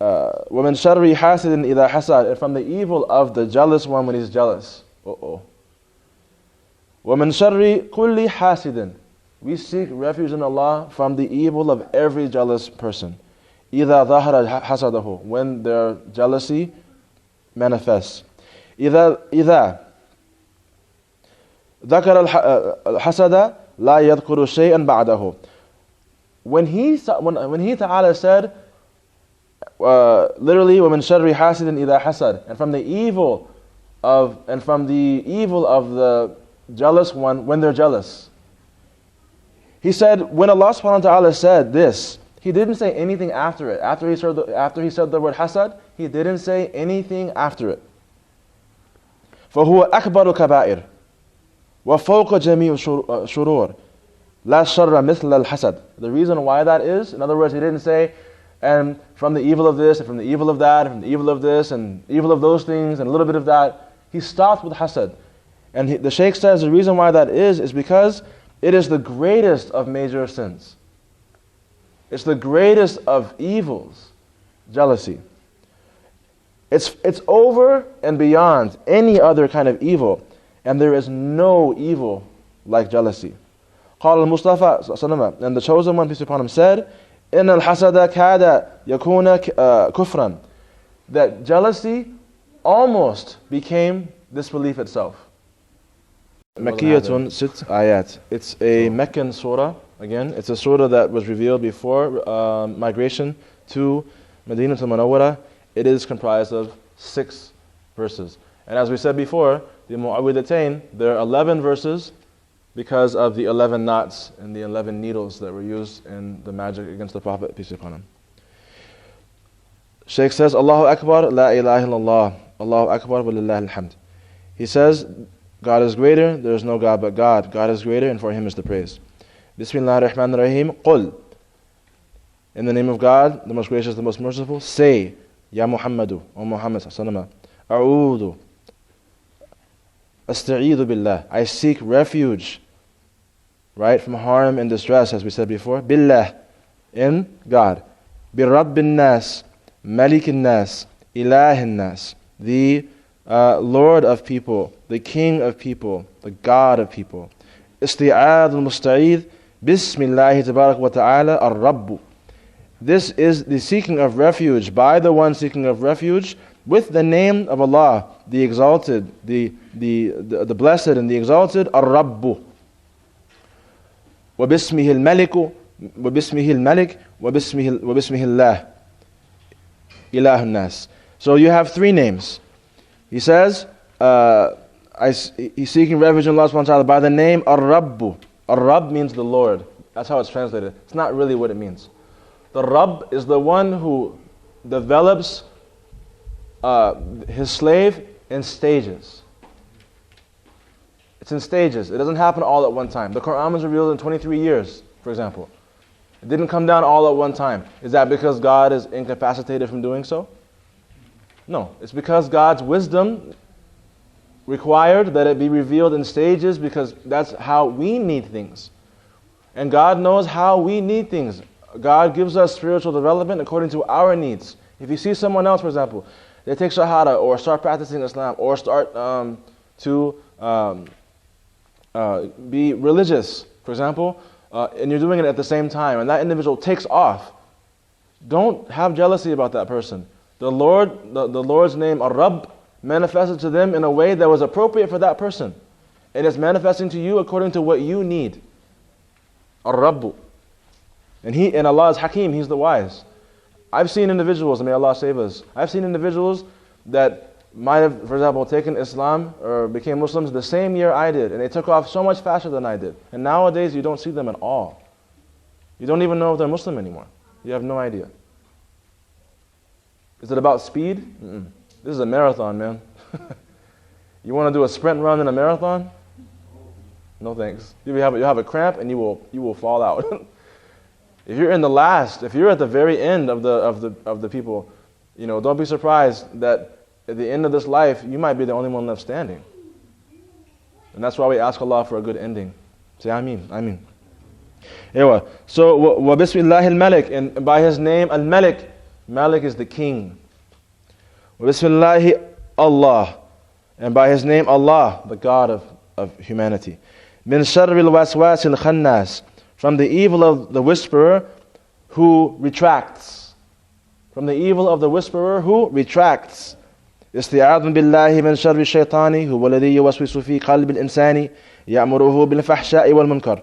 وَمِن شَرِّ حَاسِدٍ إِذَا حَسَدٍ, and from the evil of the jealous one when he's jealous. وَمِن شَرِّ كُلِّ حَاسِدٍ, we seek refuge in Allah from the evil of every jealous person. إِذَا ظَهَرَ حَسَدَهُ, when their jealousy manifests. إِذَا ذَكَرَ الْحَسَدَ لَا يَذْكُرُ شَيْئًا بَعْدَهُ. When he Ta'ala said, literally, وَمِن شَرِّ حَاسِدٍ إِذَا حَسَدٍ, and from the evil of the jealous one when they're jealous. He said, when Allah subhanahu wa ta'ala said this, He didn't say anything after it. After he said the word hasad, He didn't say anything after it. فَهُوَ أَكْبَرُ كَبَائِرٍ وَفَوْقَ جَمِيعُ شُرُورٍ لَا شَرَّ مِثْلَ الْحَسَدِ. The reason why that is, in other words, He didn't say, and from the evil of this, and from the evil of that, and from the evil of this, and evil of those things, and a little bit of that. He stopped with hasad. And the Shaykh says the reason why that is because it is the greatest of major sins. It's the greatest of evils, jealousy. It's over and beyond any other kind of evil, and there is no evil like jealousy. قال المصطفى, and the chosen one, peace be upon him, said, إن الحسد كاد يكون كفرا, that jealousy almost became disbelief itself. Makkiyatun sit ayat. It's a Meccan surah. Again, it's a surah that was revealed before migration to Medina to Munawwara. It is comprised of 6 verses. And as we said before, the Mu'awwidatayn, there are 11 verses because of the 11 knots and the 11 needles that were used in the magic against the Prophet, peace be upon him. Shaykh says, Allahu Akbar, la ilaha illallah, Allahu Akbar, wa lillahi alhamd. He says, God is greater, there is no God but God. God is greater, and for Him is the praise. Bismillah ar-Rahman ar-Rahim, Qul. In the name of God, the most gracious, the most merciful, say, Ya Muhammadu, O Muhammad sallallahu A'udhu, Asta'idu billah, I seek refuge, right, from harm and distress, as we said before, Billah, in God. Birabbin nas, Malikin nas, Ilahin nas, the Lord of people, the King of people, the God of people. Isti'ad al-Musta'id, Bismillahi tabarak wa ta'ala ar-Rabbu. This is the seeking of refuge by the one seeking of refuge with the name of Allah, the exalted, the blessed and the exalted, ar-Rabbu. Wa bismihi al-Maliku, wa bismihi al-Malik, wa bismihi Allah, Ilahun nas. So you have 3 names. He says, he's seeking refuge in Allah subhanahu wa ta'ala by the name Ar-Rabbu. Ar-Rabb means the Lord. That's how it's translated. It's not really what it means. The Rabb is the one who develops his slave in stages. It's in stages. It doesn't happen all at one time. The Quran was revealed in 23 years, for example. It didn't come down all at one time. Is that because God is incapacitated from doing so? No, it's because God's wisdom required that it be revealed in stages, because that's how we need things. And God knows how we need things. God gives us spiritual development according to our needs. If you see someone else, for example, they take Shahada or start practicing Islam or start to be religious, for example, and you're doing it at the same time, and that individual takes off, don't have jealousy about that person. The Lord's name, Ar-Rabb, manifested to them in a way that was appropriate for that person. And it's manifesting to you according to what you need. Ar-Rabbu. And Allah is Hakim, He's the wise. I've seen individuals, may Allah save us, I've seen individuals that might have, for example, taken Islam or became Muslims the same year I did, and they took off so much faster than I did. And nowadays you don't see them at all. You don't even know if they're Muslim anymore. You have no idea. Is it about speed? Mm-mm. This is a marathon, man. You want to do a sprint run in a marathon? No thanks. You have a cramp and you will fall out. If you're at the very end of the people, don't be surprised that at the end of this life you might be the only one left standing. And that's why we ask Allah for a good ending. Say Ameen, Ameen. So wa bismillah al-Malik, and by His name al-Malik, Malik is the king. Bismillahi Allah. And by his name Allah, the God of humanity. Min sharril waswasil khannas. From the evil of the whisperer who retracts. From the evil of the whisperer who retracts. استعاذ بالله من شر الشيطان هو الذي يوسوس في قلب الإنسان يأمره بالفحشاء والمنكر.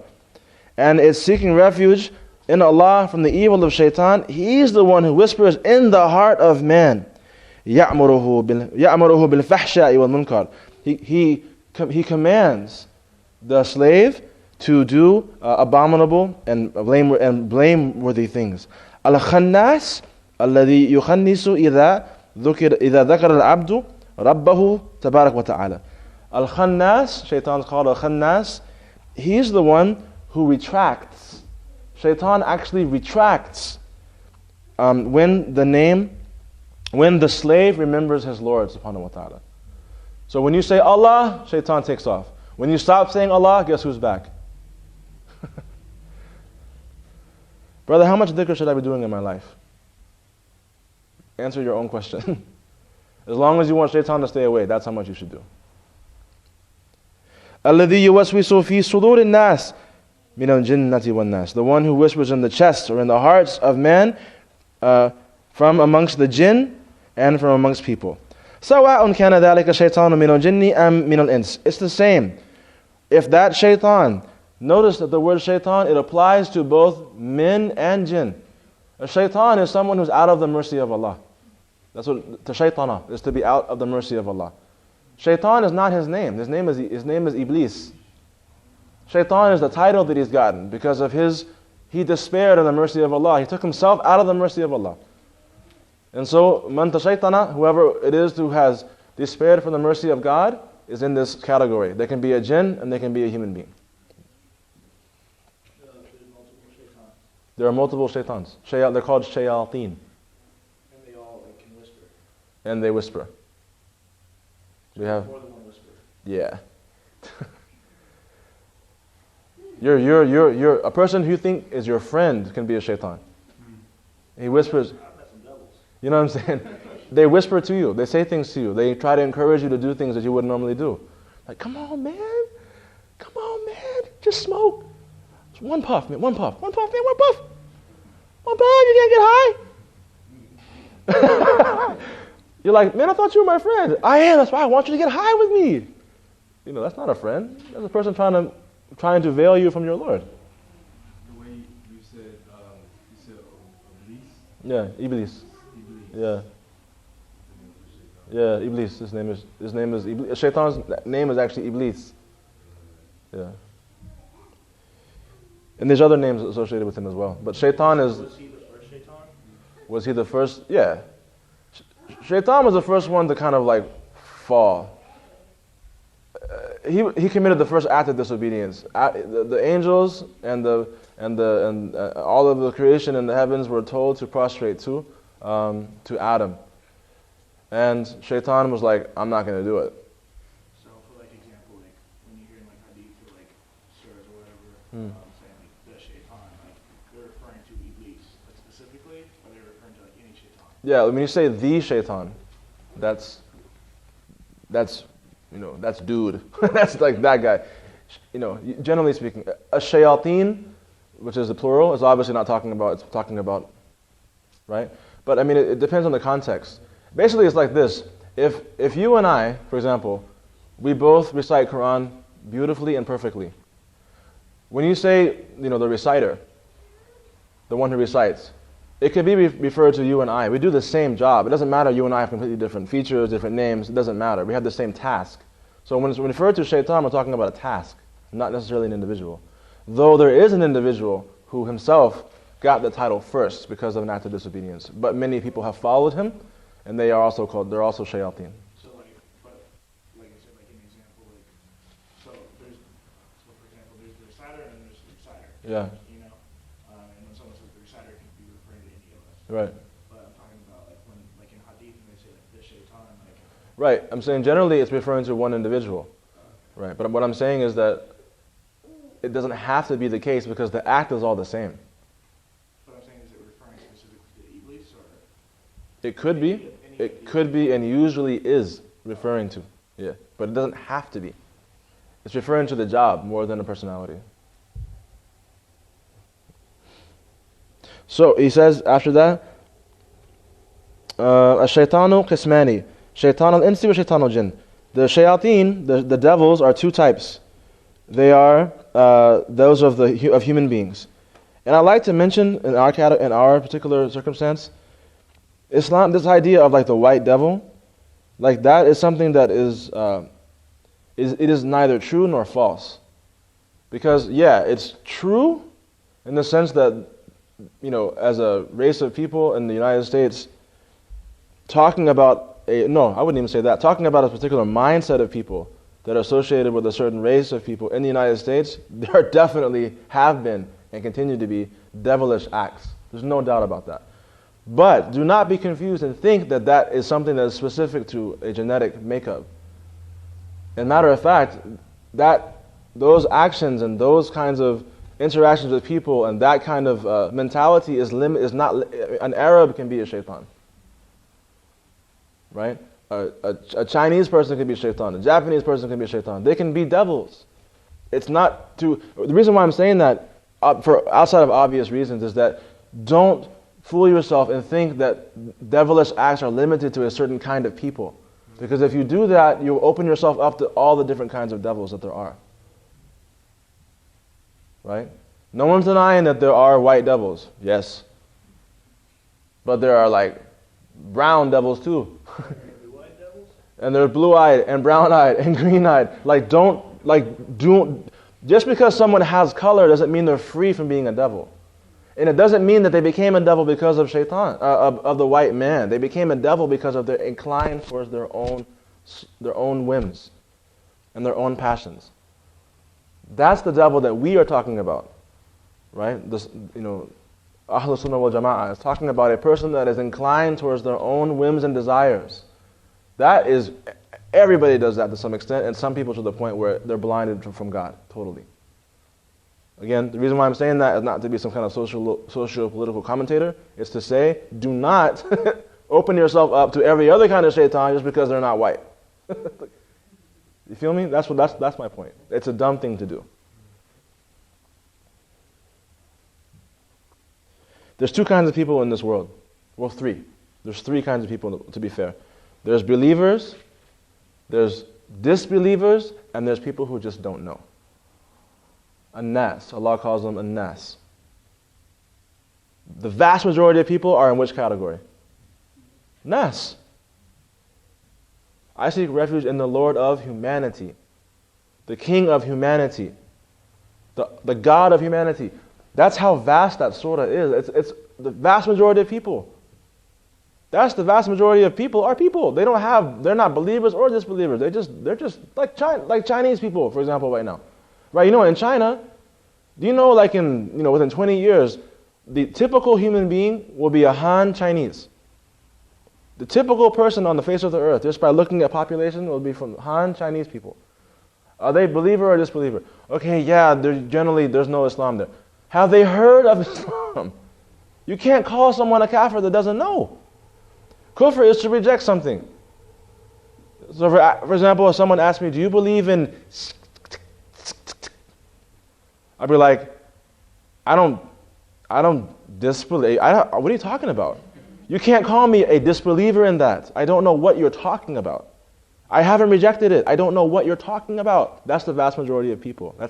And it's seeking refuge in Allah from the evil of shaitan. He's the one who whispers in the heart of man. يأمره بالفحشاء والمنكر. He commands the slave to do abominable and blameworthy things. Al-Khannas الذي يخنس إذا ذكر العبد ربه تبارك وتعالى. Al-Khannas, shaitan's called Al-Khannas. He's the one who retracts. Shaitan actually retracts when the slave remembers his Lord subhanahu wa ta'ala. So when you say Allah, shaitan takes off. When you stop saying Allah, guess who's back? Brother, how much dhikr should I be doing in my life? Answer your own question. As long as you want shaitan to stay away, that's how much you should do. الَّذِي يُوَسْوِسُ فِي صُدُورِ النَّاسِ مِنَ الْجِنَّةِ وَالنَّاسِ. The one who whispers in the chest or in the hearts of man from amongst the jinn and from amongst people. سَوَاءٌ كَانَ ذَلِكَ شَيْطَانٌ مِنَ الْجِنِّ أَمْ مِنَ الْإِنسِ. It's the same. If that shaitan, notice that the word shaitan, it applies to both men and jinn. A shaitan is someone who's out of the mercy of Allah. That's what to shaitana is, to be out of the mercy of Allah. Shaitan is not his name. His name is Iblis. Shaitan is the title that he's gotten because of he despaired of the mercy of Allah. He took himself out of the mercy of Allah. And so, man tashaitana, whoever it is who has despaired from the mercy of God, is in this category. They can be a jinn and they can be a human being. There are multiple shaitans. They're called shayateen. And they all can whisper. And they whisper. We have more than one whisper. Yeah. You're a person who you think is your friend can be a shaitan. He whispers. I've met some devils. You know what I'm saying? They whisper to you. They say things to you. They try to encourage you to do things that you wouldn't normally do. Like, come on, man. Come on, man. Just smoke. Just one puff, man. One puff. One puff, man. One puff. One puff. You can't get high. You're like, man, I thought you were my friend. I am. That's why I want you to get high with me. You know, that's not a friend. That's a person trying to veil you from your Lord. The way you said Iblis? Yeah, Iblis. Yeah. Yeah, Iblis. His name is Iblis. Shaitan's name is actually Iblis. Yeah. And there's other names associated with him as well. But Shaitan is... Was he the first shaitan? Was he the first? Yeah. Shaitan was the first one to kind of like fall. He committed the first act of disobedience. The angels and all of the creation in the heavens were told to prostrate to Adam. And Shaitan was like, I'm not going to do it. So for like example, like when you hear in like hadith or like surahs or whatever, saying like the shaitan, like they're referring to Iblis, like specifically, or they're referring to like any shaitan? Yeah, when you say the Shaitan, that's dude. That's like that guy. You know, generally speaking, a shayateen, which is the plural, is obviously not talking about, it's talking about, right? But I mean, it depends on the context. Basically, it's like this. If you and I, for example, we both recite Quran beautifully and perfectly. When you say, the reciter, the one who recites, it could be referred to you and I. We do the same job. It doesn't matter, you and I have completely different features, different names. It doesn't matter. We have the same task. So when it's referred to shaitan, we're talking about a task, not necessarily an individual. Though there is an individual who himself got the title first because of an act of disobedience. But many people have followed him, and they're also shayateen. So like I said, like an example, like, so for example, there's the reciter and then there's the reciter. Yeah. And when someone says the reciter, it can be referring to any of us. Right. But I'm talking about like when, like in hadith, when they say like the shaitan, like. Right. I'm saying generally it's referring to one individual. Right. But what I'm saying is that it doesn't have to be the case because the act is all the same. But I'm saying, is it referring specifically to Iblis or? It could be. It could be and usually is referring to. Yeah. But it doesn't have to be. It's referring to the job more than a personality. So he says after that, الشيطان قسماني شيطان الإنس وشيطان الجن. The shayateen, the devils, are two types. They are those of human beings. And I'd like to mention in our particular circumstance, Islam, this idea of like the white devil, like that is something that it is neither true nor false. Because yeah, it's true in the sense that, as a race of people in the United States, talking about I wouldn't even say that. Talking about a particular mindset of people that are associated with a certain race of people in the United States, there definitely have been and continue to be devilish acts. There's no doubt about that. But do not be confused and think that that is something that is specific to a genetic makeup. As a matter of fact, those actions and those kinds of interactions with people and that kind of mentality is not. An Arab can be a shaitan. Right? A Chinese person can be a shaitan. A Japanese person can be a shaitan. They can be devils. It's not to. The reason why I'm saying that, for outside of obvious reasons, is that don't fool yourself and think that devilish acts are limited to a certain kind of people. Because if you do that, you open yourself up to all the different kinds of devils that there are. Right? No one's denying that there are white devils. Yes. But there are like brown devils too. And they're blue-eyed and brown-eyed and green-eyed. Just because someone has color doesn't mean they're free from being a devil. And it doesn't mean that they became a devil because of shaitan, of the white man. They became a devil because of their incline towards their own whims and their own passions. That's the devil that we are talking about, right? This, Ahlul Sunnah wal Jama'ah is talking about a person that is inclined towards their own whims and desires. That is, everybody does that to some extent, and some people to the point where they're blinded from God, totally. Again, the reason why I'm saying that is not to be some kind of socio-political commentator. It's to say, do not open yourself up to every other kind of shaitan just because they're not white. You feel me? That's my point. It's a dumb thing to do. There's two kinds of people in this world. Well, three. There's three kinds of people, to be fair. There's believers, there's disbelievers, and there's people who just don't know. Naas. Allah calls them Naas. The vast majority of people are in which category? Naas. I seek refuge in the Lord of humanity, the King of humanity, the God of humanity. That's how vast that surah is. It's the vast majority of people. That's the vast majority of people are people. They're not believers or disbelievers. They're just like Chinese people, for example, right now. Right? In China, do you know within 20 years, the typical human being will be a Han Chinese. The typical person on the face of the earth, just by looking at population, will be from Han Chinese people. Are they believer or disbeliever? Okay, yeah, there's no Islam there. Have they heard of Islam? You can't call someone a kafir that doesn't know. Kufr is to reject something. So for example, if someone asks me, do you believe in... I'd be like, I don't disbelieve. What are you talking about? You can't call me a disbeliever in that. I don't know what you're talking about. I haven't rejected it. I don't know what you're talking about. That's the vast majority of people.